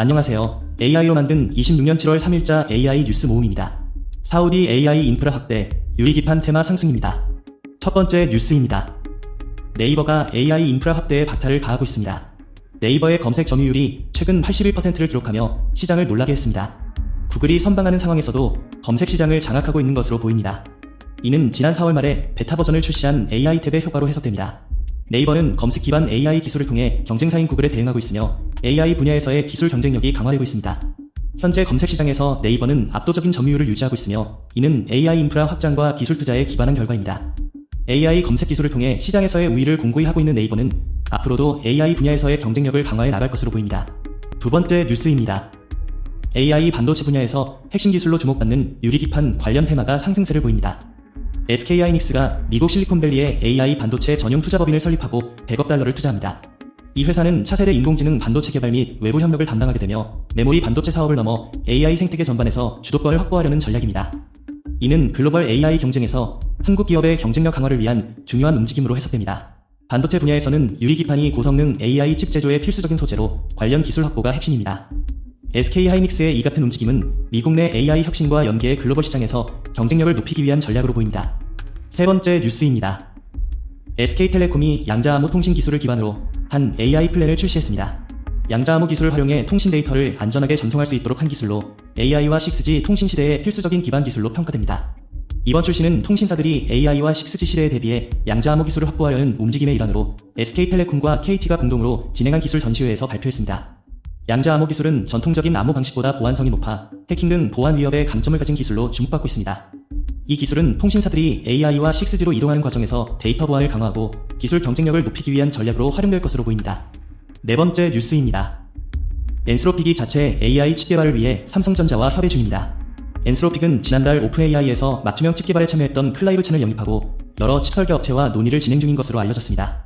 안녕하세요. AI로 만든 26년 7월 3일자 AI 뉴스 모음입니다. 사우디 AI 인프라 확대, 유리기판 테마 상승입니다. 첫 번째 뉴스입니다. 네이버가 AI 인프라 확대에 박차를 가하고 있습니다. 네이버의 검색 점유율이 최근 81%를 기록하며 시장을 놀라게 했습니다. 구글이 선방하는 상황에서도 검색 시장을 장악하고 있는 것으로 보입니다. 이는 지난 4월 말에 베타 버전을 출시한 AI 탭의 효과로 해석됩니다. 네이버는 검색 기반 AI 기술을 통해 경쟁사인 구글에 대응하고 있으며 AI 분야에서의 기술 경쟁력이 강화되고 있습니다. 현재 검색 시장에서 네이버는 압도적인 점유율을 유지하고 있으며 이는 AI 인프라 확장과 기술 투자에 기반한 결과입니다. AI 검색 기술을 통해 시장에서의 우위를 공고히 하고 있는 네이버는 앞으로도 AI 분야에서의 경쟁력을 강화해 나갈 것으로 보입니다. 두 번째 뉴스입니다. AI 반도체 분야에서 핵심 기술로 주목받는 유리기판 관련 테마가 상승세를 보입니다. SK하이닉스가 미국 실리콘밸리에 AI 반도체 전용 투자법인을 설립하고 100억 달러를 투자합니다. 이 회사는 차세대 인공지능 반도체 개발 및 외부 협력을 담당하게 되며 메모리 반도체 사업을 넘어 AI 생태계 전반에서 주도권을 확보하려는 전략입니다. 이는 글로벌 AI 경쟁에서 한국 기업의 경쟁력 강화를 위한 중요한 움직임으로 해석됩니다. 반도체 분야에서는 유리기판이 고성능 AI 칩 제조의 필수적인 소재로 관련 기술 확보가 핵심입니다. SK하이닉스의 이 같은 움직임은 미국 내 AI 혁신과 연계의 글로벌 시장에서 경쟁력을 높이기 위한 전략으로 보입니다. 세 번째 뉴스입니다. SK텔레콤이 양자암호 통신 기술을 기반으로 한 AI 플랜을 출시했습니다. 양자암호 기술을 활용해 통신 데이터를 안전하게 전송할 수 있도록 한 기술로 AI와 6G 통신 시대의 필수적인 기반 기술로 평가됩니다. 이번 출시는 통신사들이 AI와 6G 시대에 대비해 양자암호 기술을 확보하려는 움직임의 일환으로 SK텔레콤과 KT가 공동으로 진행한 기술 전시회에서 발표했습니다. 양자암호 기술은 전통적인 암호 방식보다 보안성이 높아 해킹 등 보안 위협의 강점을 가진 기술로 주목받고 있습니다. 이 기술은 통신사들이 AI와 6G로 이동하는 과정에서 데이터 보안을 강화하고 기술 경쟁력을 높이기 위한 전략으로 활용될 것으로 보입니다. 네 번째 뉴스입니다. 엔스로픽이 자체 AI 칩 개발을 위해 삼성전자와 협의 중입니다. 엔스로픽은 지난달 오픈AI에서 맞춤형 칩 개발에 참여했던 클라이브 첸을 영입하고 여러 칩 설계 업체와 논의를 진행 중인 것으로 알려졌습니다.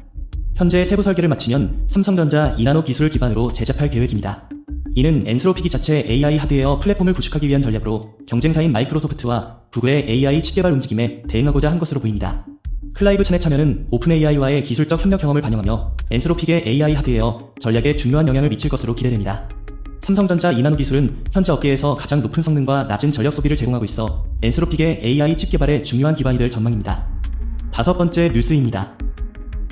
현재 세부 설계를 마치면 삼성전자 2나노 기술을 기반으로 제작할 계획입니다. 이는 엔스로픽이 자체 AI 하드웨어 플랫폼을 구축하기 위한 전략으로 경쟁사인 마이크로소프트와 구글의 AI 칩 개발 움직임에 대응하고자 한 것으로 보입니다. 클라이브 첸의 참여는 오픈AI와의 기술적 협력 경험을 반영하며 엔스로픽의 AI 하드웨어 전략에 중요한 영향을 미칠 것으로 기대됩니다. 삼성전자 2나노 기술은 현재 업계에서 가장 높은 성능과 낮은 전력 소비를 제공하고 있어 엔스로픽의 AI 칩 개발에 중요한 기반이 될 전망입니다. 다섯 번째 뉴스입니다.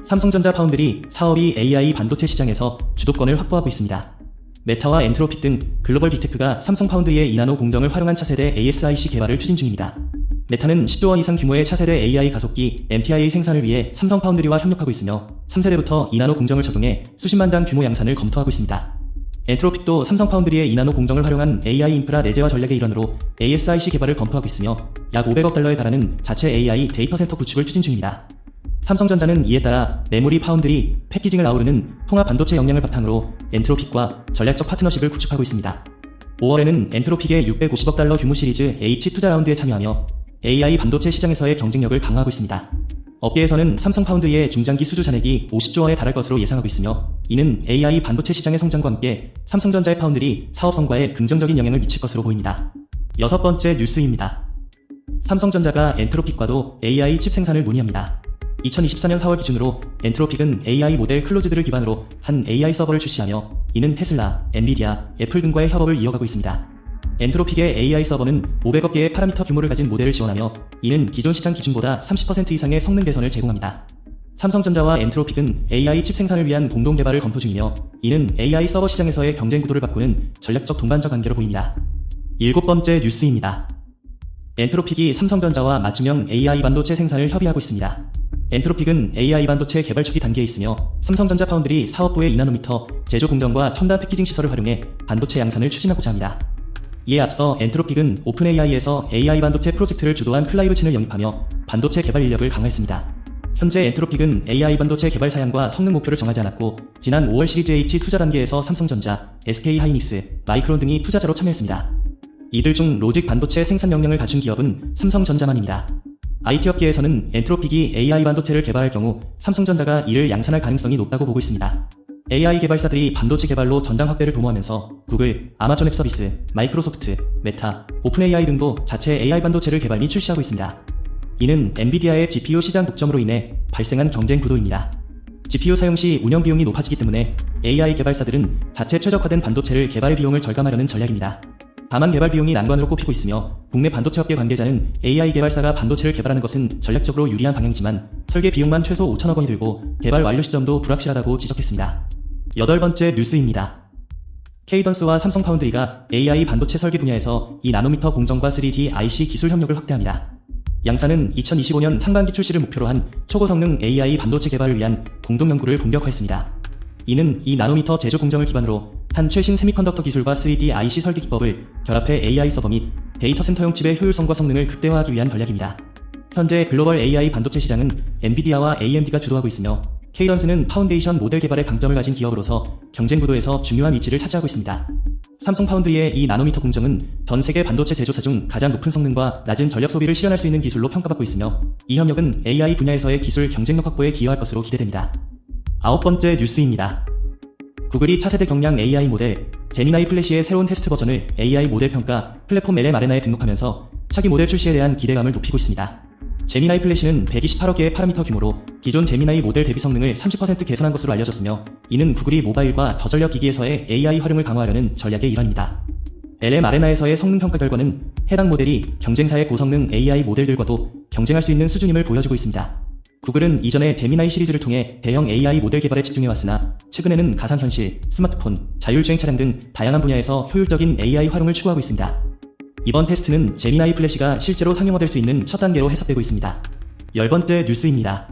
삼성전자 파운드리 사업이 AI 반도체 시장에서 주도권을 확보하고 있습니다. 메타와 엔트로픽 등 글로벌 빅테크가 삼성 파운드리의 2나노 공정을 활용한 차세대 ASIC 개발을 추진 중입니다. 메타는 10조 원 이상 규모의 차세대 AI 가속기 MTIA 생산을 위해 삼성 파운드리와 협력하고 있으며 3세대부터 2나노 공정을 적용해 수십만 장 규모 양산을 검토하고 있습니다. 엔트로픽도 삼성 파운드리의 2나노 공정을 활용한 AI 인프라 내재화 전략의 일환으로 ASIC 개발을 검토하고 있으며 약 500억 달러에 달하는 자체 AI 데이터 센터 구축을 추진 중입니다. 삼성전자는 이에 따라 메모리 파운드리, 패키징을 아우르는 통합 반도체 역량을 바탕으로 엔트로픽과 전략적 파트너십을 구축하고 있습니다. 5월에는 엔트로픽의 650억 달러 규모 시리즈 H 투자 라운드에 참여하며 AI 반도체 시장에서의 경쟁력을 강화하고 있습니다. 업계에서는 삼성 파운드리의 중장기 수주 잔액이 50조 원에 달할 것으로 예상하고 있으며 이는 AI 반도체 시장의 성장과 함께 삼성전자의 파운드리 사업 성과에 긍정적인 영향을 미칠 것으로 보입니다. 여섯 번째 뉴스입니다. 삼성전자가 엔트로픽과도 AI 칩 생산을 논의합니다. 2024년 4월 기준으로 엔트로픽은 AI 모델 클로즈드를 기반으로 한 AI 서버를 출시하며 이는 테슬라, 엔비디아, 애플 등과의 협업을 이어가고 있습니다. 엔트로픽의 AI 서버는 500억 개의 파라미터 규모를 가진 모델을 지원하며 이는 기존 시장 기준보다 30% 이상의 성능 개선을 제공합니다. 삼성전자와 엔트로픽은 AI 칩 생산을 위한 공동 개발을 검토 중이며 이는 AI 서버 시장에서의 경쟁 구도를 바꾸는 전략적 동반자 관계로 보입니다. 일곱 번째 뉴스입니다. 엔트로픽이 삼성전자와 맞춤형 AI 반도체 생산을 협의하고 있습니다. 엔트로픽은 AI 반도체 개발 초기 단계에 있으며 삼성전자 파운드리 사업부의 2나노미터 제조 공정과 첨단 패키징 시설을 활용해 반도체 양산을 추진하고자 합니다. 이에 앞서 엔트로픽은 오픈AI에서 AI 반도체 프로젝트를 주도한 클라이브 첸을 영입하며 반도체 개발 인력을 강화했습니다. 현재 엔트로픽은 AI 반도체 개발 사양과 성능 목표를 정하지 않았고 지난 5월 시리즈 H 투자 단계에서 삼성전자, SK하이닉스, 마이크론 등이 투자자로 참여했습니다. 이들 중 로직 반도체 생산 역량을 갖춘 기업은 삼성전자만입니다. IT 업계에서는 엔트로픽이 AI 반도체를 개발할 경우 삼성전자가 이를 양산할 가능성이 높다고 보고 있습니다. AI 개발사들이 반도체 개발로 전장 확대를 도모하면서 구글, 아마존 웹 서비스, 마이크로소프트, 메타, 오픈AI 등도 자체 AI 반도체를 개발 및 출시하고 있습니다. 이는 엔비디아의 GPU 시장 독점으로 인해 발생한 경쟁 구도입니다. GPU 사용 시 운영 비용이 높아지기 때문에 AI 개발사들은 자체 최적화된 반도체를 개발의 비용을 절감하려는 전략입니다. 다만 개발 비용이 난관으로 꼽히고 있으며 국내 반도체 업계 관계자는 AI 개발사가 반도체를 개발하는 것은 전략적으로 유리한 방향이지만 설계 비용만 최소 5천억 원이 들고 개발 완료 시점도 불확실하다고 지적했습니다. 8번째 뉴스입니다. 케이던스와 삼성 파운드리가 AI 반도체 설계 분야에서 2나노미터 공정과 3D IC 기술 협력을 확대합니다. 양사는 2025년 상반기 출시를 목표로 한 초고성능 AI 반도체 개발을 위한 공동 연구를 본격화했습니다. 이는 2나노미터 제조 공정을 기반으로 한 최신 세미컨덕터 기술과 3D IC 설계 기법을 결합해 AI 서버 및 데이터 센터용 칩의 효율성과 성능을 극대화하기 위한 전략입니다. 현재 글로벌 AI 반도체 시장은 엔비디아와 AMD가 주도하고 있으며 케이던스는 파운데이션 모델 개발에 강점을 가진 기업으로서 경쟁 구도에서 중요한 위치를 차지하고 있습니다. 삼성 파운드리의 2나노미터 공정은 전 세계 반도체 제조사 중 가장 높은 성능과 낮은 전력 소비를 실현할 수 있는 기술로 평가받고 있으며 이 협력은 AI 분야에서의 기술 경쟁력 확보에 기여할 것으로 기대됩니다. 9번째 뉴스입니다. 구글이 차세대 경량 AI 모델 제미나이 플래시의 새로운 테스트 버전을 AI 모델 평가 플랫폼 LMRNA에 등록하면서 차기 모델 출시에 대한 기대감을 높이고 있습니다. 제미나이 플래시는 128억 개의 파라미터 규모로 기존 제미나이 모델 대비 성능을 30% 개선한 것으로 알려졌으며 이는 구글이 모바일과 저전력 기기에서의 AI 활용을 강화하려는 전략의 일환입니다. LMRNA에서의 성능 평가 결과는 해당 모델이 경쟁사의 고성능 AI 모델들과도 경쟁할 수 있는 수준임을 보여주고 있습니다. 구글은 이전에 제미나이 시리즈를 통해 대형 AI 모델 개발에 집중해왔으나 최근에는 가상현실, 스마트폰, 자율주행 차량 등 다양한 분야에서 효율적인 AI 활용을 추구하고 있습니다. 이번 테스트는 제미나이 플래시가 실제로 상용화될 수 있는 첫 단계로 해석되고 있습니다. 10번째 뉴스입니다.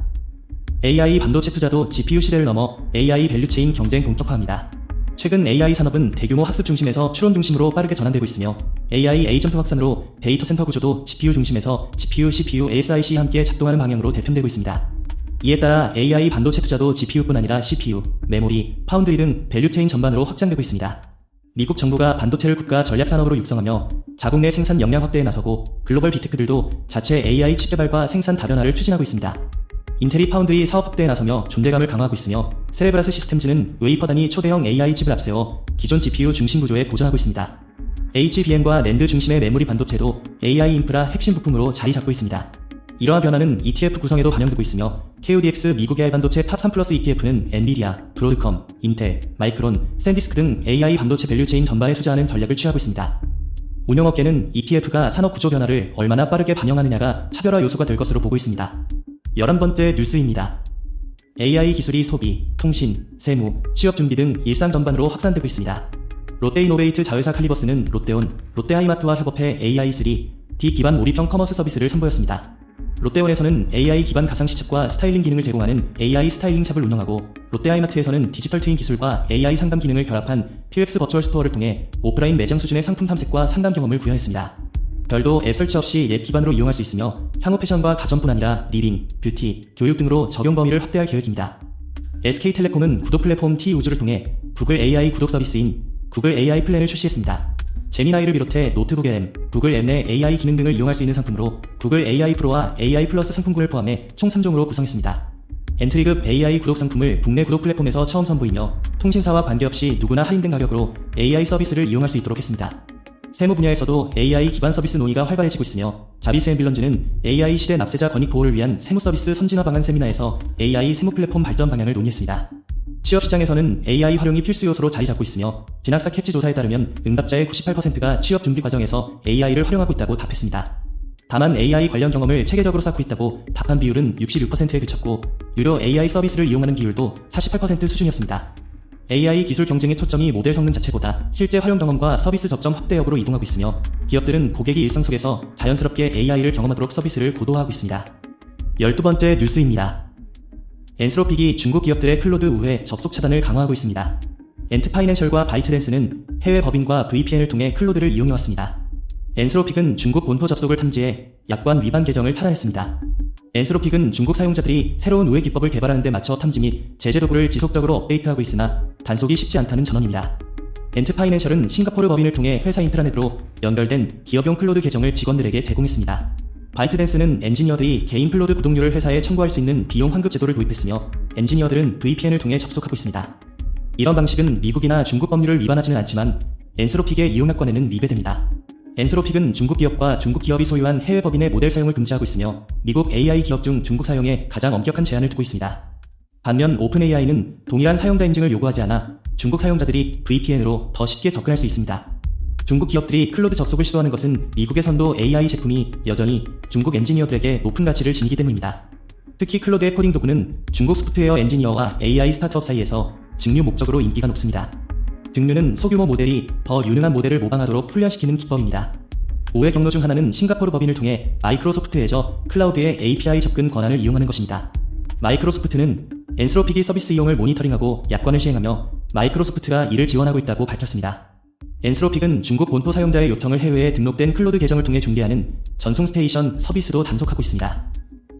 AI 반도체 투자도 GPU 시대를 넘어 AI 밸류체인 경쟁 본격화합니다. 최근 AI 산업은 대규모 학습 중심에서 추론 중심으로 빠르게 전환되고 있으며 AI 에이전트 확산으로 데이터 센터 구조도 GPU 중심에서 GPU, CPU, ASIC 함께 작동하는 방향으로 대편되고 있습니다. 이에 따라 AI 반도체 투자도 GPU뿐 아니라 CPU, 메모리, 파운드리 등 밸류체인 전반으로 확장되고 있습니다. 미국 정부가 반도체를 국가 전략 산업으로 육성하며 자국 내 생산 역량 확대에 나서고 글로벌 빅테크들도 자체 AI 칩 개발과 생산 다변화를 추진하고 있습니다. 인텔이 파운드리 사업 확대에 나서며 존재감을 강화하고 있으며 세레브라스 시스템즈는 웨이퍼 단위 초대형 AI 칩을 앞세워 기존 GPU 중심 구조에 보전하고 있습니다. HBM과 낸드 중심의 메모리 반도체도 AI 인프라 핵심 부품으로 자리 잡고 있습니다. 이러한 변화는 ETF 구성에도 반영되고 있으며 KODX 미국 AI 반도체 탑 3플러스 ETF는 엔비디아, 브로드컴, 인텔, 마이크론, 샌디스크 등 AI 반도체 밸류체인 전반에 투자하는 전략을 취하고 있습니다. 운용업계는 ETF가 산업 구조 변화를 얼마나 빠르게 반영하느냐가 차별화 요소가 될 것으로 보고 있습니다. 11번째 뉴스입니다. AI 기술이 소비, 통신, 세무, 취업 준비 등 일상 전반으로 확산되고 있습니다. 롯데이노베이트 자회사 칼리버스는 롯데온, 롯데하이마트와 협업해 AI3, D 기반 몰입형 커머스 서비스를 선보였습니다. 롯데온에서는 AI 기반 가상 시첩과 스타일링 기능을 제공하는 AI 스타일링 샵을 운영하고 롯데하이마트에서는 디지털 트윈 기술과 AI 상담 기능을 결합한 PX 버추얼 스토어를 통해 오프라인 매장 수준의 상품 탐색과 상담 경험을 구현했습니다. 별도 앱 설치 없이 앱 기반으로 이용할 수 있으며 향후 패션과 가전뿐 아니라 리빙, 뷰티, 교육 등으로 적용 범위를 확대할 계획입니다. SK텔레콤은 구독 플랫폼 T-우주를 통해 구글 AI 구독 서비스인 구글 AI 플랜을 출시했습니다. 제미나이를 비롯해 노트북 LM, 구글 앱 내 AI 기능 등을 이용할 수 있는 상품으로 구글 AI 프로와 AI 플러스 상품군을 포함해 총 3종으로 구성했습니다. 엔트리급 AI 구독 상품을 국내 구독 플랫폼에서 처음 선보이며 통신사와 관계없이 누구나 할인된 가격으로 AI 서비스를 이용할 수 있도록 했습니다. 세무 분야에서도 AI 기반 서비스 논의가 활발해지고 있으며 자비스 앤 빌런즈는 AI 시대 납세자 권익 보호를 위한 세무 서비스 선진화 방안 세미나에서 AI 세무 플랫폼 발전 방향을 논의했습니다. 취업 시장에서는 AI 활용이 필수 요소로 자리 잡고 있으며 진학사 캡치 조사에 따르면 응답자의 98%가 취업 준비 과정에서 AI를 활용하고 있다고 답했습니다. 다만 AI 관련 경험을 체계적으로 쌓고 있다고 답한 비율은 66%에 그쳤고 유료 AI 서비스를 이용하는 비율도 48% 수준이었습니다. AI 기술 경쟁의 초점이 모델 성능 자체보다 실제 활용 경험과 서비스 접점 확대 여부로 이동하고 있으며 기업들은 고객이 일상 속에서 자연스럽게 AI를 경험하도록 서비스를 고도화하고 있습니다. 12번째 뉴스입니다. 엔스로픽이 중국 기업들의 클로드 우회 접속 차단을 강화하고 있습니다. 엔트파이낸셜과 바이트댄스는 해외 법인과 VPN을 통해 클로드를 이용해왔습니다. 엔스로픽은 중국 본토 접속을 탐지해 약관 위반 계정을 차단했습니다. 엔스로픽은 중국 사용자들이 새로운 우회 기법을 개발하는 데 맞춰 탐지 및 제재 도구를 지속적으로 업데이트하고 있으나 단속이 쉽지 않다는 전언입니다. 엔트파이낸셜은 싱가포르 법인을 통해 회사 인트라넷으로 연결된 기업용 클로드 계정을 직원들에게 제공했습니다. 바이트댄스는 엔지니어들이 개인 클로드 구독료를 회사에 청구할 수 있는 비용 환급 제도를 도입했으며 엔지니어들은 VPN을 통해 접속하고 있습니다. 이런 방식은 미국이나 중국 법률을 위반하지는 않지만 엔스로픽의 이용약관에는 위배됩니다. 엔스로픽은 중국 기업과 중국 기업이 소유한 해외 법인의 모델 사용을 금지하고 있으며 미국 AI 기업 중 중국 사용에 가장 엄격한 제한을 두고 있습니다. 반면 오픈AI는 동일한 사용자 인증을 요구하지 않아 중국 사용자들이 VPN으로 더 쉽게 접근할 수 있습니다. 중국 기업들이 클로드 접속을 시도하는 것은 미국에선도 AI 제품이 여전히 중국 엔지니어들에게 높은 가치를 지니기 때문입니다. 특히 클로드의 코딩 도구는 중국 소프트웨어 엔지니어와 AI 스타트업 사이에서 증류 목적으로 인기가 높습니다. 증류는 소규모 모델이 더 유능한 모델을 모방하도록 훈련시키는 기법입니다. 5의 경로 중 하나는 싱가포르 법인을 통해 마이크로소프트 애저 클라우드의 API 접근 권한을 이용하는 것입니다. 마이크로소프트는 엔스로픽이 서비스 이용을 모니터링하고 약관을 시행하며 마이크로소프트가 이를 지원하고 있다고 밝혔습니다. 엔스로픽은 중국 본토 사용자의 요청을 해외에 등록된 클로드 계정을 통해 중개하는 전송 스테이션 서비스도 단속하고 있습니다.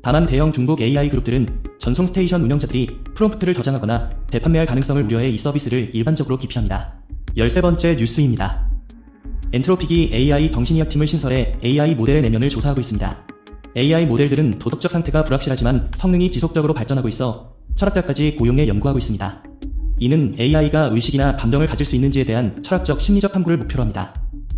다만 대형 중국 AI 그룹들은 전송 스테이션 운영자들이 프롬프트를 저장하거나 대판매할 가능성을 우려해 이 서비스를 일반적으로 기피합니다. 13번째 뉴스입니다. 엔트로픽이 AI 정신의학팀을 신설해 AI 모델의 내면을 조사하고 있습니다. AI 모델들은 도덕적 상태가 불확실하지만 성능이 지속적으로 발전하고 있어 철학자까지 고용해 연구하고 있습니다. 이는 AI가 의식이나 감정을 가질 수 있는지에 대한 철학적 심리적 탐구를 목표로 합니다.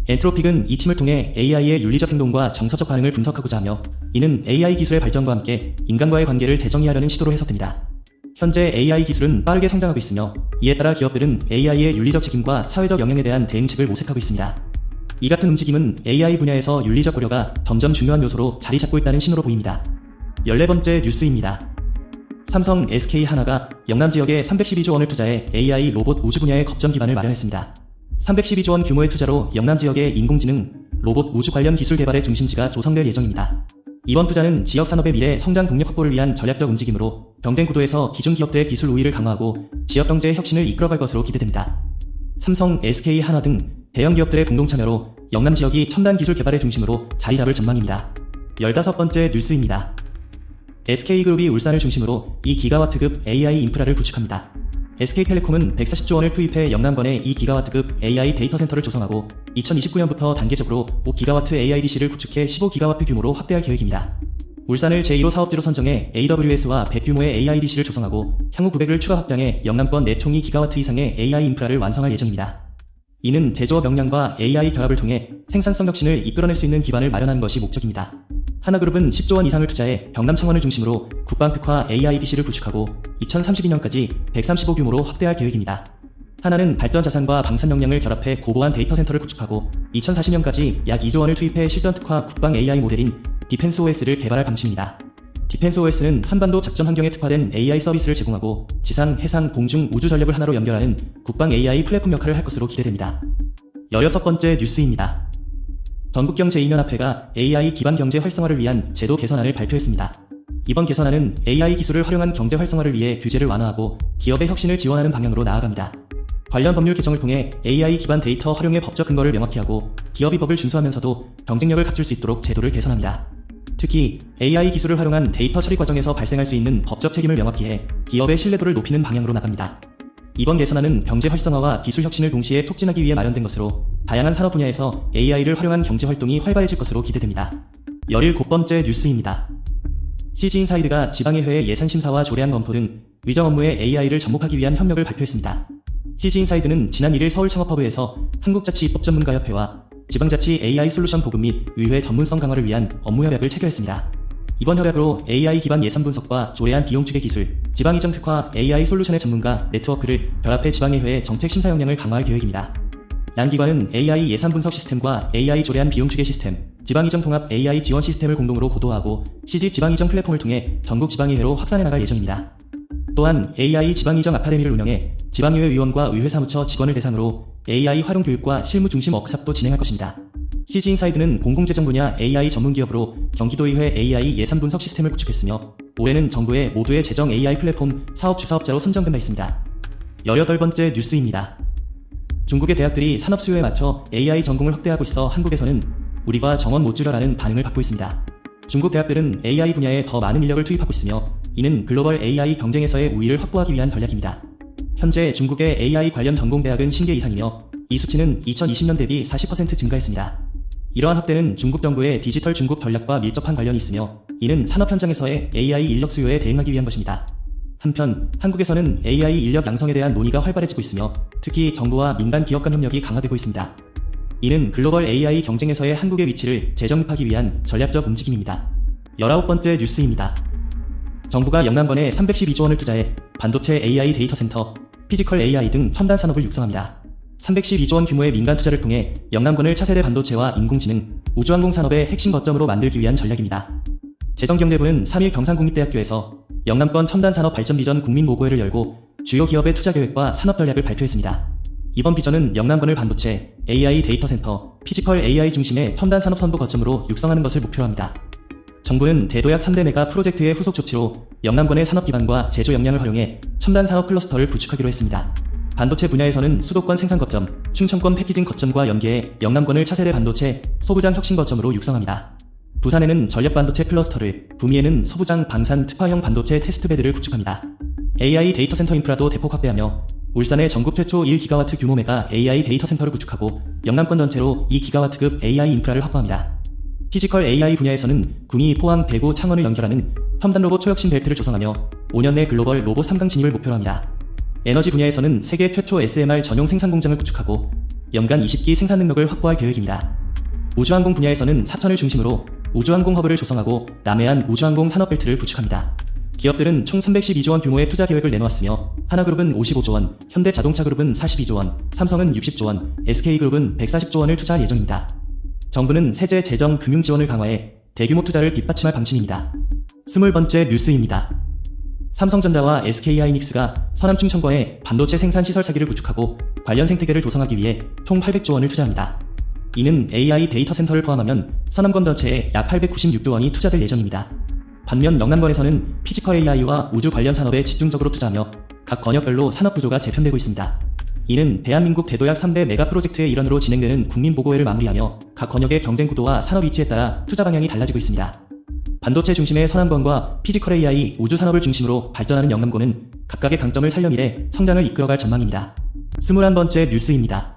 엔트로픽은 이 팀을 통해 AI의 윤리적 행동과 정서적 반응을 분석하고자 하며 이는 AI 기술의 발전과 함께 인간과의 관계를 대정의하려는 시도로 해석됩니다. 현재 AI 기술은 빠르게 성장하고 있으며 이에 따라 기업들은 AI의 윤리적 책임과 사회적 영향에 대한 대응책을 모색하고 있습니다. 이 같은 움직임은 AI 분야에서 윤리적 고려가 점점 중요한 요소로 자리 잡고 있다는 신호로 보입니다. 14번째 뉴스입니다. 삼성 SK 하나가 영남 지역에 312조 원을 투자해 AI 로봇 우주 분야의 거점 기반을 마련했습니다. 312조 원 규모의 투자로 영남 지역의 인공지능, 로봇 우주 관련 기술 개발의 중심지가 조성될 예정입니다. 이번 투자는 지역 산업의 미래 성장 동력 확보를 위한 전략적 움직임으로 경쟁 구도에서 기존 기업들의 기술 우위를 강화하고 지역 경제의 혁신을 이끌어갈 것으로 기대됩니다. 삼성, SK 하나 등 대형 기업들의 공동 참여로 영남 지역이 첨단 기술 개발의 중심으로 자리 잡을 전망입니다. 15번째 뉴스입니다. SK그룹이 울산을 중심으로 2기가와트급 AI 인프라를 구축합니다. SK텔레콤은 140조 원을 투입해 영남권에 2기가와트급 AI 데이터 센터를 조성하고 2029년부터 단계적으로 5기가와트 AIDC를 구축해 15기가와트 규모로 확대할 계획입니다. 울산을 제1호 사업지로 선정해 AWS와 100규모의 AIDC를 조성하고 향후 900을 추가 확장해 영남권 내 총 2기가와트 이상의 AI 인프라를 완성할 예정입니다. 이는 제조업 역량과 AI 결합을 통해 생산성 혁신을 이끌어낼 수 있는 기반을 마련하는 것이 목적입니다. 하나그룹은 10조 원 이상을 투자해 경남 창원을 중심으로 국방특화 AIDC를 구축하고 2032년까지 135 규모로 확대할 계획입니다. 하나는 발전 자산과 방산 역량을 결합해 고보안 데이터 센터를 구축하고 2040년까지 약 2조 원을 투입해 실전 특화 국방 AI 모델인 디펜스OS를 개발할 방침입니다. 디펜스OS는 한반도 작전 환경에 특화된 AI 서비스를 제공하고 지상, 해상, 공중, 우주 전력을 하나로 연결하는 국방 AI 플랫폼 역할을 할 것으로 기대됩니다. 16번째 뉴스입니다. 전국경 제2연합회가 AI 기반 경제 활성화를 위한 제도 개선안을 발표했습니다. 이번 개선안은 AI 기술을 활용한 경제 활성화를 위해 규제를 완화하고 기업의 혁신을 지원하는 방향으로 나아갑니다. 관련 법률 개정을 통해 AI 기반 데이터 활용의 법적 근거를 명확히 하고 기업이 법을 준수하면서도 경쟁력을 갖출 수 있도록 제도를 개선합니다. 특히 AI 기술을 활용한 데이터 처리 과정에서 발생할 수 있는 법적 책임을 명확히 해 기업의 신뢰도를 높이는 방향으로 나갑니다. 이번 개선안은 경제 활성화와 기술 혁신을 동시에 촉진하기 위해 마련된 것으로 다양한 산업 분야에서 AI를 활용한 경제 활동이 활발해질 것으로 기대됩니다. 17번째 뉴스입니다. CG인사이드가 지방의회 예산심사와 조례안 검토 등 위정 업무에 AI를 접목하기 위한 협력을 발표했습니다. CG인사이드는 지난 1일 서울창업허브에서 한국자치입법전문가협회와 지방자치 AI 솔루션 보급 및 의회 전문성 강화를 위한 업무 협약을 체결했습니다. 이번 협약으로 AI 기반 예산 분석과 조례안 비용 추계 기술, 지방이정 특화 AI 솔루션의 전문가 네트워크를 결합해 지방의회의 정책 심사 역량을 강화할 계획입니다. 양 기관은 AI 예산 분석 시스템과 AI 조례안 비용 추계 시스템, 지방이정 통합 AI 지원 시스템을 공동으로 고도화하고 CG 지방이정 플랫폼을 통해 전국 지방의회로 확산해 나갈 예정입니다. 또한 AI 지방이정 아카데미를 운영해 지방의회 위원과 의회 사무처 직원을 대상으로 AI 활용 교육과 실무 중심 워크샵도 진행할 것입니다. CG인사이드는 공공재정 분야 AI 전문기업으로 경기도의회 AI 예산 분석 시스템을 구축했으며 올해는 정부의 모두의 재정 AI 플랫폼 사업 주사업자로 선정된 바 있습니다. 18번째 뉴스입니다. 중국의 대학들이 산업 수요에 맞춰 AI 전공을 확대하고 있어 한국에서는 우리과 정원 못 줄여라는 반응을 받고 있습니다. 중국 대학들은 AI 분야에 더 많은 인력을 투입하고 있으며 이는 글로벌 AI 경쟁에서의 우위를 확보하기 위한 전략입니다. 현재 중국의 AI 관련 전공대학은 10개 이상이며 이 수치는 2020년 대비 40% 증가했습니다. 이러한 확대는 중국 정부의 디지털 중국 전략과 밀접한 관련이 있으며 이는 산업 현장에서의 AI 인력 수요에 대응하기 위한 것입니다. 한편 한국에서는 AI 인력 양성에 대한 논의가 활발해지고 있으며 특히 정부와 민간 기업 간 협력이 강화되고 있습니다. 이는 글로벌 AI 경쟁에서의 한국의 위치를 재정립하기 위한 전략적 움직임입니다. 19번째 뉴스입니다. 정부가 영남권에 312조 원을 투자해 반도체 AI 데이터 센터, 피지컬 AI 등 첨단 산업을 육성합니다. 312조 원 규모의 민간 투자를 통해 영남권을 차세대 반도체와 인공지능, 우주항공 산업의 핵심 거점으로 만들기 위한 전략입니다. 재정경제부는 3일 경상국립대학교에서 영남권 첨단산업 발전 비전 국민보고회를 열고 주요 기업의 투자 계획과 산업 전략을 발표했습니다. 이번 비전은 영남권을 반도체, AI 데이터 센터, 피지컬 AI 중심의 첨단산업 선도 거점으로 육성하는 것을 목표로 합니다. 정부는 대도약 3대 메가 프로젝트의 후속 조치로 영남권의 산업 기반과 제조 역량을 활용해 첨단 산업 클러스터를 구축하기로 했습니다. 반도체 분야에서는 수도권 생산 거점, 충청권 패키징 거점과 연계해 영남권을 차세대 반도체, 소부장 혁신 거점으로 육성합니다. 부산에는 전력 반도체 클러스터를, 구미에는 소부장 방산 특화형 반도체 테스트베드를 구축합니다. AI 데이터 센터 인프라도 대폭 확대하며 울산에 전국 최초 1기가와트 규모 메가 AI 데이터 센터를 구축하고 영남권 전체로 2기가와트급 AI 인프라를 확보합니다. 피지컬 AI 분야에서는 구미, 포항, 대구, 창원을 연결하는 첨단 로봇 초혁신 벨트를 조성하며 5년 내 글로벌 로봇 3강 진입을 목표로 합니다. 에너지 분야에서는 세계 최초 SMR 전용 생산 공장을 구축하고 연간 20기 생산 능력을 확보할 계획입니다. 우주항공 분야에서는 사천을 중심으로 우주항공 허브를 조성하고 남해안 우주항공 산업벨트를 구축합니다. 기업들은 총 312조 원 규모의 투자 계획을 내놓았으며 하나그룹은 55조 원, 현대자동차그룹은 42조 원, 삼성은 60조 원, SK그룹은 140조 원을 투자할 예정입니다. 정부는 세제, 재정, 금융 지원을 강화해 대규모 투자를 뒷받침할 방침입니다. 20번째 뉴스입니다. 삼성전자와 SK하이닉스가 서남 충청권에 반도체 생산 시설 사기를 구축하고 관련 생태계를 조성하기 위해 총 800조 원을 투자합니다. 이는 AI 데이터 센터를 포함하면 서남권 전체에 약 896조 원이 투자될 예정입니다. 반면 영남권에서는 피지컬 AI와 우주 관련 산업에 집중적으로 투자하며 각 권역별로 산업 구조가 재편되고 있습니다. 이는 대한민국 대도약 3대 메가 프로젝트의 일환으로 진행되는 국민보고회를 마무리하며 각 권역의 경쟁 구도와 산업 위치에 따라 투자 방향이 달라지고 있습니다. 반도체 중심의 서남권과 피지컬 AI, 우주 산업을 중심으로 발전하는 영남권은 각각의 강점을 살려밀해 성장을 이끌어갈 전망입니다. 21번째 뉴스입니다.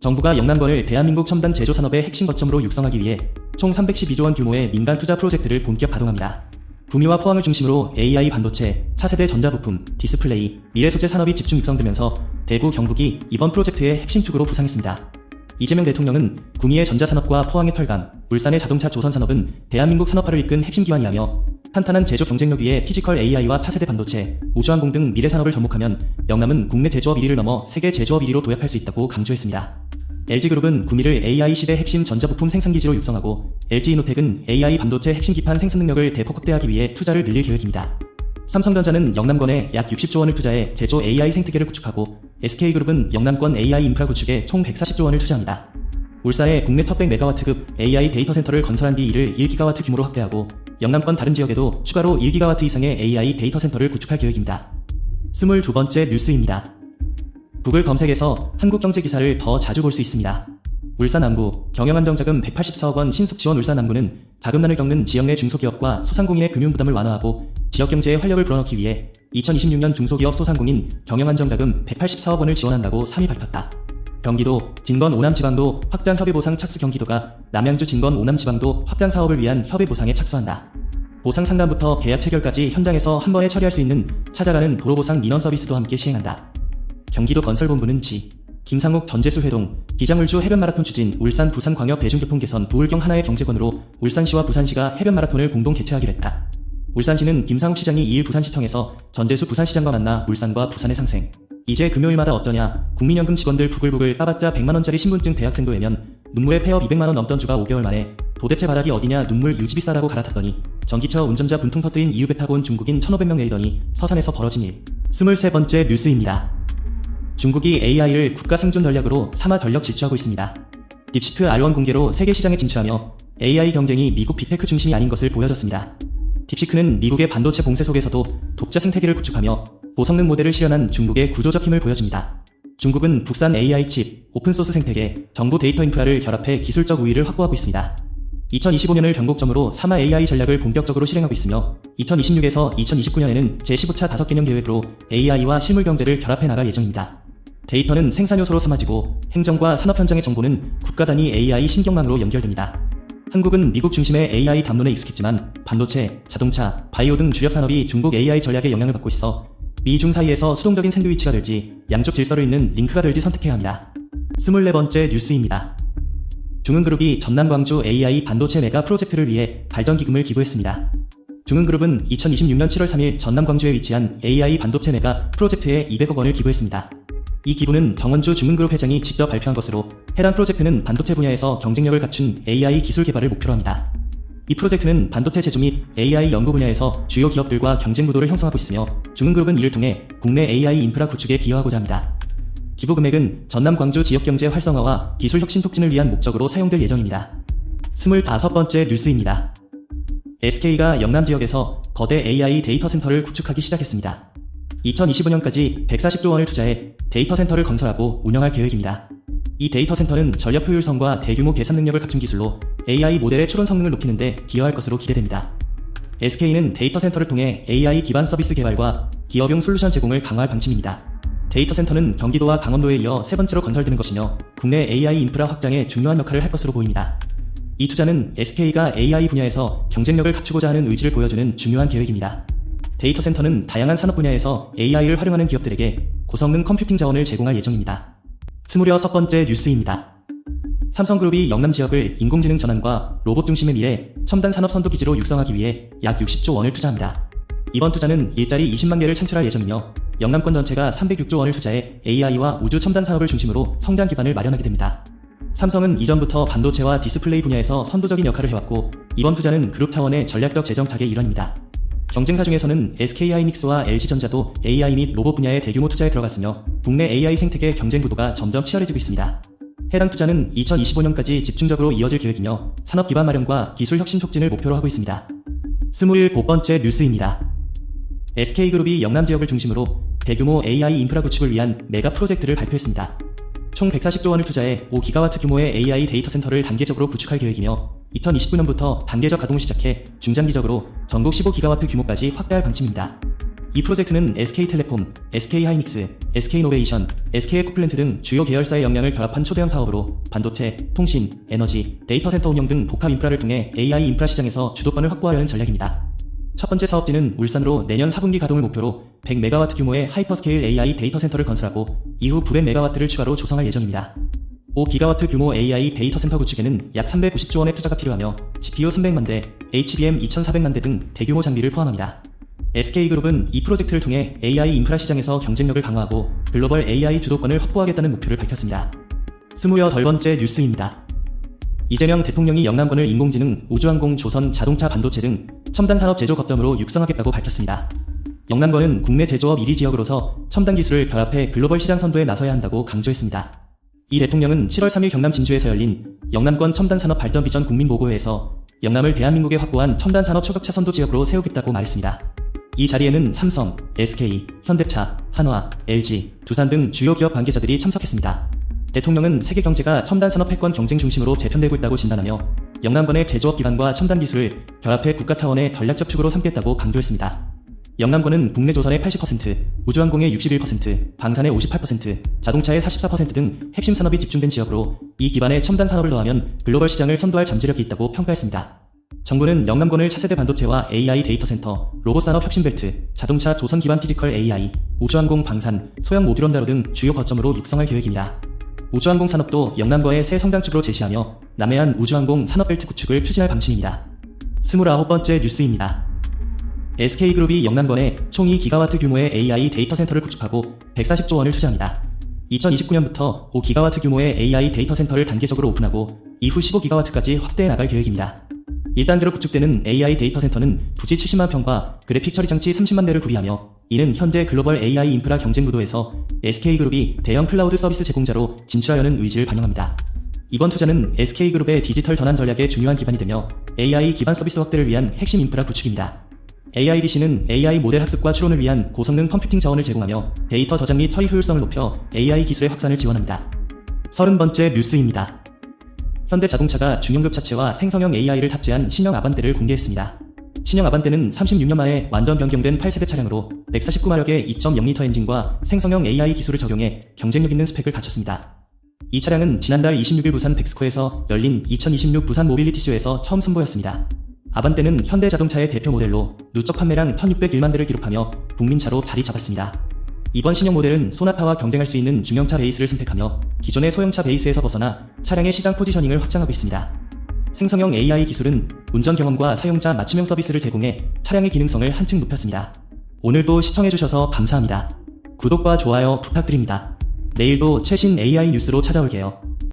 정부가 영남권을 대한민국 첨단 제조 산업의 핵심 거점으로 육성하기 위해 총 312조 원 규모의 민간 투자 프로젝트를 본격 가동합니다. 구미와 포항을 중심으로 AI 반도체, 차세대 전자부품, 디스플레이, 미래소재 산업이 집중 육성되면서 대구, 경북이 이번 프로젝트의 핵심 축으로 부상했습니다. 이재명 대통령은 구미의 전자산업과 포항의 털강, 울산의 자동차 조선산업은 대한민국 산업화를 이끈 핵심 기반이라며 탄탄한 제조 경쟁력 위에 피지컬 AI와 차세대 반도체, 우주항공 등 미래산업을 접목하면 영남은 국내 제조업 1위를 넘어 세계 제조업 1위로 도약할 수 있다고 강조했습니다. LG그룹은 구미를 AI 시대 핵심 전자부품 생산기지로 육성하고 LG이노텍은 AI 반도체 핵심 기판 생산 능력을 대폭 확대하기 위해 투자를 늘릴 계획입니다. 삼성전자는 영남권에 약 60조 원을 투자해 제조 AI 생태계를 구축하고 SK그룹은 영남권 AI 인프라 구축에 총 140조 원을 투자합니다. 울산에 국내 톱 100메가와트급 AI 데이터 센터를 건설한 뒤 이를 1기가와트 규모로 확대하고 영남권 다른 지역에도 추가로 1기가와트 이상의 AI 데이터 센터를 구축할 계획입니다. 22번째 뉴스입니다. 구글 검색에서 한국 경제 기사를 더 자주 볼 수 있습니다. 울산 남구, 경영안정자금 184억 원 신속 지원. 울산 남구는 자금난을 겪는 지역 내 중소기업과 소상공인의 금융 부담을 완화하고 지역 경제에 활력을 불어넣기 위해 2026년 중소기업 소상공인 경영안정자금 184억 원을 지원한다고 3일 밝혔다. 경기도, 진건 오남지방도 확장 협의보상 착수. 경기도가 남양주 진건 오남지방도 확장 사업을 위한 협의보상에 착수한다. 보상 상담부터 계약 체결까지 현장에서 한 번에 처리할 수 있는 찾아가는 도로보상 민원 서비스도 함께 시행한다. 경기도 건설본부는 김상욱 전재수 회동, 기장울주 해변마라톤 추진. 울산 부산광역 대중교통 개선. 부울경 하나의 경제권으로 울산시와 부산시가 해변마라톤을 공동 개최하기로 했다. 울산시는 김상욱 시장이 2일 부산시청에서 전재수 부산시장과 만나 울산과 부산의 상생, 이제 금요일마다 어떠냐, 국민연금 직원들 부글부글 까봤자 100만원짜리 신분증 대학생도 외면, 눈물에 폐업 200만원 넘던 주가 5개월 만에 도대체 바닥이 어디냐, 눈물 유지 비싸라고 갈아탔더니 전기차 운전자 분통 터뜨린 이유 배 타고 온 중국인 1,500명 내리더니 서산에서 벌어진 일. 23번째 뉴스입니다. 중국이 AI를 국가 생존 전략으로 삼아 전력 질주하고 있습니다. 딥시크 R1 공개로 세계 시장에 진출하며 AI 경쟁이 미국 빅테크 중심이 아닌 것을 보여줬습니다. 딥시크는 미국의 반도체 봉쇄 속에서도 독자 생태계를 구축하며 고성능 모델을 실현한 중국의 구조적 힘을 보여줍니다. 중국은 국산 AI 칩, 오픈소스 생태계, 정부 데이터 인프라를 결합해 기술적 우위를 확보하고 있습니다. 2025년을 변곡점으로 삼아 AI 전략을 본격적으로 실행하고 있으며 2026에서 2029년에는 제15차 5개년 계획으로 AI와 실물 경제를 결합해 나갈 예정입니다. 데이터는 생산 요소로 삼아지고 행정과 산업 현장의 정보는 국가 단위 AI 신경망으로 연결됩니다. 한국은 미국 중심의 AI 담론에 익숙했지만 반도체, 자동차, 바이오 등 주력 산업이 중국 AI 전략에 영향을 받고 있어 미중 사이에서 수동적인 샌드위치가 될지 양쪽 질서를 잇는 링크가 될지 선택해야 합니다. 24번째 뉴스입니다. 중흥그룹이 전남 광주 AI 반도체 메가 프로젝트를 위해 발전기금을 기부했습니다. 중흥그룹은 2026년 7월 3일 전남 광주에 위치한 AI 반도체 메가 프로젝트에 200억 원을 기부했습니다. 이 기부는 정원주 중흥그룹 회장이 직접 발표한 것으로 해당 프로젝트는 반도체 분야에서 경쟁력을 갖춘 AI 기술 개발을 목표로 합니다. 이 프로젝트는 반도체 제조 및 AI 연구 분야에서 주요 기업들과 경쟁 구도를 형성하고 있으며 중흥그룹은 이를 통해 국내 AI 인프라 구축에 기여하고자 합니다. 기부 금액은 전남 광주 지역경제 활성화와 기술 혁신 촉진을 위한 목적으로 사용될 예정입니다. 25번째 뉴스입니다. SK가 영남 지역에서 거대 AI 데이터 센터를 구축하기 시작했습니다. 2025년까지 140조 원을 투자해 데이터 센터를 건설하고 운영할 계획입니다. 이 데이터 센터는 전력 효율성과 대규모 계산 능력을 갖춘 기술로 AI 모델의 추론 성능을 높이는 데 기여할 것으로 기대됩니다. SK는 데이터 센터를 통해 AI 기반 서비스 개발과 기업용 솔루션 제공을 강화할 방침입니다. 데이터 센터는 경기도와 강원도에 이어 세 번째로 건설되는 것이며 국내 AI 인프라 확장에 중요한 역할을 할 것으로 보입니다. 이 투자는 SK가 AI 분야에서 경쟁력을 갖추고자 하는 의지를 보여주는 중요한 계획입니다. 데이터 센터는 다양한 산업 분야에서 AI를 활용하는 기업들에게 고성능 컴퓨팅 자원을 제공할 예정입니다. 26번째 뉴스입니다. 삼성그룹이 영남 지역을 인공지능 전환과 로봇 중심의 미래 첨단 산업 선도 기지로 육성하기 위해 약 60조 원을 투자합니다. 이번 투자는 일자리 20만 개를 창출할 예정이며 영남권 전체가 306조 원을 투자해 AI와 우주 첨단 산업을 중심으로 성장 기반을 마련하게 됩니다. 삼성은 이전부터 반도체와 디스플레이 분야에서 선도적인 역할을 해왔고 이번 투자는 그룹 차원의 전략적 재정착의 일환입니다. 경쟁사 중에서는 SK하이닉스와 LG전자도 AI 및 로봇 분야의 대규모 투자에 들어갔으며 국내 AI 생태계 경쟁 구도가 점점 치열해지고 있습니다. 해당 투자는 2025년까지 집중적으로 이어질 계획이며 산업 기반 마련과 기술 혁신 촉진을 목표로 하고 있습니다. 27번째 뉴스입니다. SK그룹이 영남 지역을 중심으로 대규모 AI 인프라 구축을 위한 메가 프로젝트를 발표했습니다. 총 140조 원을 투자해 5기가와트 규모의 AI 데이터 센터를 단계적으로 구축할 계획이며 2029년부터 단계적 가동을 시작해 중장기적으로 전국 15기가와트 규모까지 확대할 방침입니다. 이 프로젝트는 SK텔레콤, SK하이닉스, SK이노베이션, SK에코플랜트 등 주요 계열사의 역량을 결합한 초대형 사업으로 반도체, 통신, 에너지, 데이터 센터 운영 등 복합 인프라를 통해 AI 인프라 시장에서 주도권을 확보하려는 전략입니다. 첫 번째 사업지는 울산으로 내년 4분기 가동을 목표로 100메가와트 규모의 하이퍼스케일 AI 데이터 센터를 건설하고 이후 900메가와트를 추가로 조성할 예정입니다. 5기가와트 규모 AI 데이터 센터 구축에는 약 390조 원의 투자가 필요하며 GPU 300만 대, HBM 2400만 대 등 대규모 장비를 포함합니다. SK그룹은 이 프로젝트를 통해 AI 인프라 시장에서 경쟁력을 강화하고 글로벌 AI 주도권을 확보하겠다는 목표를 밝혔습니다. 28번째 뉴스입니다. 이재명 대통령이 영남권을 인공지능, 우주항공, 조선, 자동차, 반도체 등 첨단 산업 제조 거점으로 육성하겠다고 밝혔습니다. 영남권은 국내 제조업 1위 지역으로서 첨단 기술을 결합해 글로벌 시장 선도에 나서야 한다고 강조했습니다. 이 대통령은 7월 3일 경남 진주에서 열린 영남권 첨단 산업 발전 비전 국민보고회에서 영남을 대한민국에 확보한 첨단 산업 초격차 선도 지역으로 세우겠다고 말했습니다. 이 자리에는 삼성, SK, 현대차, 한화, LG, 두산 등 주요 기업 관계자들이 참석했습니다. 대통령은 세계 경제가 첨단 산업 패권 경쟁 중심으로 재편되고 있다고 진단하며 영남권의 제조업 기반과 첨단 기술을 결합해 국가 차원의 전략적 축으로 삼겠다고 강조했습니다. 영남권은 국내 조선의 80%, 우주항공의 61%, 방산의 58%, 자동차의 44% 등 핵심 산업이 집중된 지역으로 이 기반의 첨단 산업을 더하면 글로벌 시장을 선도할 잠재력이 있다고 평가했습니다. 정부는 영남권을 차세대 반도체와 AI 데이터 센터, 로봇 산업 혁신 벨트, 자동차 조선 기반 피지컬 AI, 우주항공 방산, 소형 모듈 원다로 등 주요 거점으로 육성할 계획입니다. 우주항공 산업도 영남과의 새 성장축으로 제시하며 남해안 우주항공 산업벨트 구축을 추진할 방침입니다. 29번째 뉴스입니다. SK그룹이 영남권에 총 2기가와트 규모의 AI 데이터 센터를 구축하고 140조 원을 투자합니다. 2029년부터 5기가와트 규모의 AI 데이터 센터를 단계적으로 오픈하고 이후 15기가와트까지 확대해 나갈 계획입니다. 1단계로 구축되는 AI 데이터 센터는 부지 70만 평과 그래픽 처리 장치 30만 대를 구비하며 이는 현재 글로벌 AI 인프라 경쟁 구도에서 SK그룹이 대형 클라우드 서비스 제공자로 진출하려는 의지를 반영합니다. 이번 투자는 SK그룹의 디지털 전환 전략의 중요한 기반이 되며 AI 기반 서비스 확대를 위한 핵심 인프라 구축입니다. AIDC는 AI 모델 학습과 추론을 위한 고성능 컴퓨팅 자원을 제공하며 데이터 저장 및 처리 효율성을 높여 AI 기술의 확산을 지원합니다. 30번째 뉴스입니다. 현대자동차가 중형급 차체와 생성형 AI를 탑재한 신형 아반떼를 공개했습니다. 신형 아반떼는 36년 만에 완전 변경된 8세대 차량으로 149마력의 2.0L 엔진과 생성형 AI 기술을 적용해 경쟁력 있는 스펙을 갖췄습니다. 이 차량은 지난달 26일 부산 백스코에서 열린 2026 부산 모빌리티쇼에서 처음 선보였습니다. 아반떼는 현대자동차의 대표 모델로 누적 판매량 1601만 대를 기록하며 국민차로 자리 잡았습니다. 이번 신형 모델은 소나타와 경쟁할 수 있는 중형차 베이스를 선택하며 기존의 소형차 베이스에서 벗어나 차량의 시장 포지셔닝을 확장하고 있습니다. 생성형 AI 기술은 운전 경험과 사용자 맞춤형 서비스를 제공해 차량의 기능성을 한층 높였습니다. 오늘도 시청해주셔서 감사합니다. 구독과 좋아요 부탁드립니다. 내일도 최신 AI 뉴스로 찾아올게요.